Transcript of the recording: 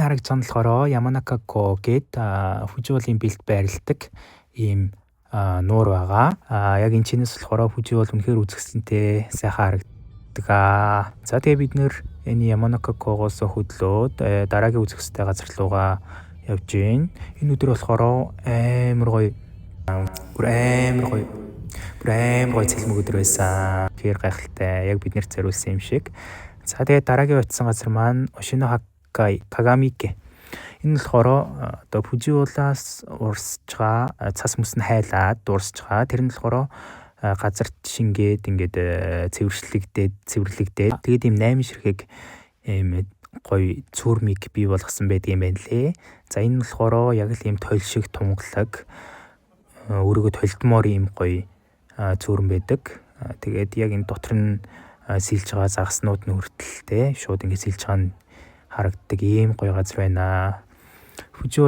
харагдж байгаа нь болохоор Яманакако гээд Фужиолын бэлд байрладаг ийм нуур байгаа. Яг энэ чинээс болохоор Фужиол үнэхээр үзэсгэлэнтэй сайхан харагддаг. За тэгээ бид нэр энэ Яманакакогоос хөдлөөд дараагийн үзэсгэлэнтэй газар руугаа явж гин. Энэ өдөр болохоор амар гоё цэлмэг өдөр байсан. Тэр гайхалтай. Яг бид нэр зориулсан юм шиг. За тэгээ дараагийн очисон газар маань Ошинохакай Кагамике. Энэ нь болохоор одоо Фужиолаас урсж байгаа цас мөс нь хайлаад дуусж байгаа. Тэр нь болохоор газарт шингээд ингээд цэвэрлэгдээд тэгээд ийм 8 ширхэг ийм гоё цүрмийг бий болгосон байдаг юм байна лээ. За энэ нь болохоор яг л ийм тойл шиг тунгалаг өөрийгөө толдмоор ийм гоё цүрэн байдаг. Тэгээд яг энэ дотор нь сэлж байгаа загаснууд нь хүртэлтэй шууд ингээд сэлж байгаа нь харагддаг ийм гоё газар байна. Фужиол